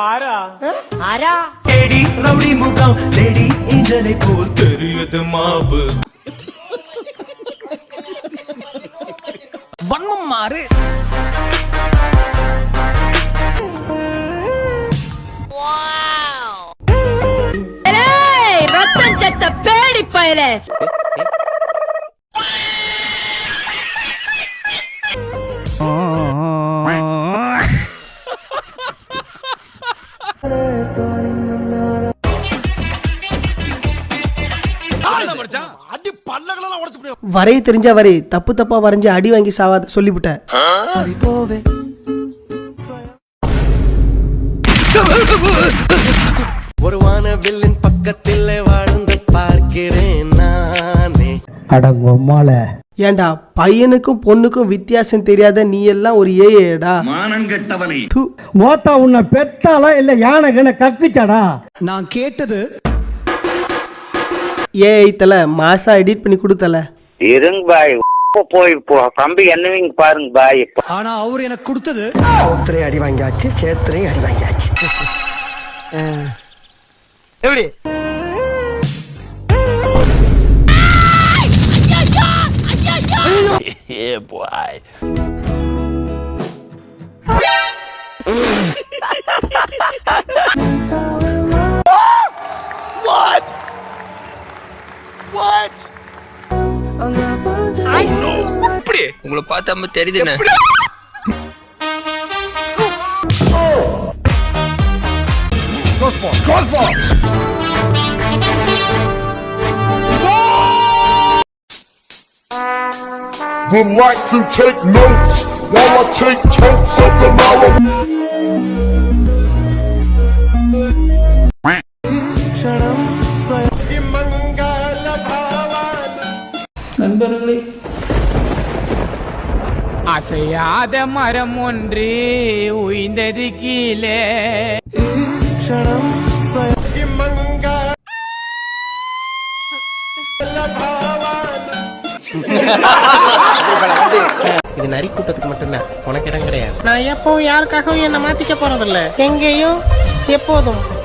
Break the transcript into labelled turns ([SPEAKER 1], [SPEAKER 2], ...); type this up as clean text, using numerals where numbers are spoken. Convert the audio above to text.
[SPEAKER 1] ஆரா
[SPEAKER 2] lady rowdy முகம் lady ஏஞ்சலை போல் தெரியுது மாவு வண்ணம் மாறு
[SPEAKER 1] ரத்தம் சத்த பேடி பயலே
[SPEAKER 3] வரைய தெரிஞ்சா வரை தப்பு தப்பா வரைஞ்சு அடி வாங்கி சாவாத சொல்லிவிட்டேன்.
[SPEAKER 2] ஒரு வானவில்லின் பக்கத்தில் வாழ்ந்து பார்க்கிறேன் நானே.
[SPEAKER 4] அடங்கொம்மால
[SPEAKER 3] ஏண்டா பையனுக்கும் பொண்ணுக்கும் வித்தியாசம் தெரியாத நீ எல்லாம் ஒரு ஏடா
[SPEAKER 5] மானங்கெட்டவனே.
[SPEAKER 4] மோத்தா உன்னை பெத்தாலா இல்ல யானை கண்ண கக்குச்சாடா?
[SPEAKER 2] நான் கேட்டது
[SPEAKER 3] ஏஐ தல மாசா எடிட் பண்ணி கொடுத்தல.
[SPEAKER 6] இருங்க பாய் போய் கம்பி என்னவீங்க பாருங்க பாய்.
[SPEAKER 2] ஆனா அவர் எனக்கு கொடுத்தது
[SPEAKER 4] சோத்திரை அடி வாங்கியாச்சு, சேத்திரை அடி வாங்கியாச்சு.
[SPEAKER 2] எப்படி
[SPEAKER 5] Yeah, boy. What? What? எப்படி உங்களை பார்த்தா தெரியுதுன்னு
[SPEAKER 7] would like to take notes while I take totes of the marijuana.
[SPEAKER 2] நண்பர்களே
[SPEAKER 8] அசையாத மரம் ஒன்று உய்ந்தது கீழே.
[SPEAKER 3] இது நரி கூட்டத்துக்கு மட்டும்தான், உனக்கு இடம் கிடையாது.
[SPEAKER 8] நான் எப்பவும் யாருக்காகவும் என்ன மாத்திக்க போறதில்ல, எங்கேயும் எப்போதும்.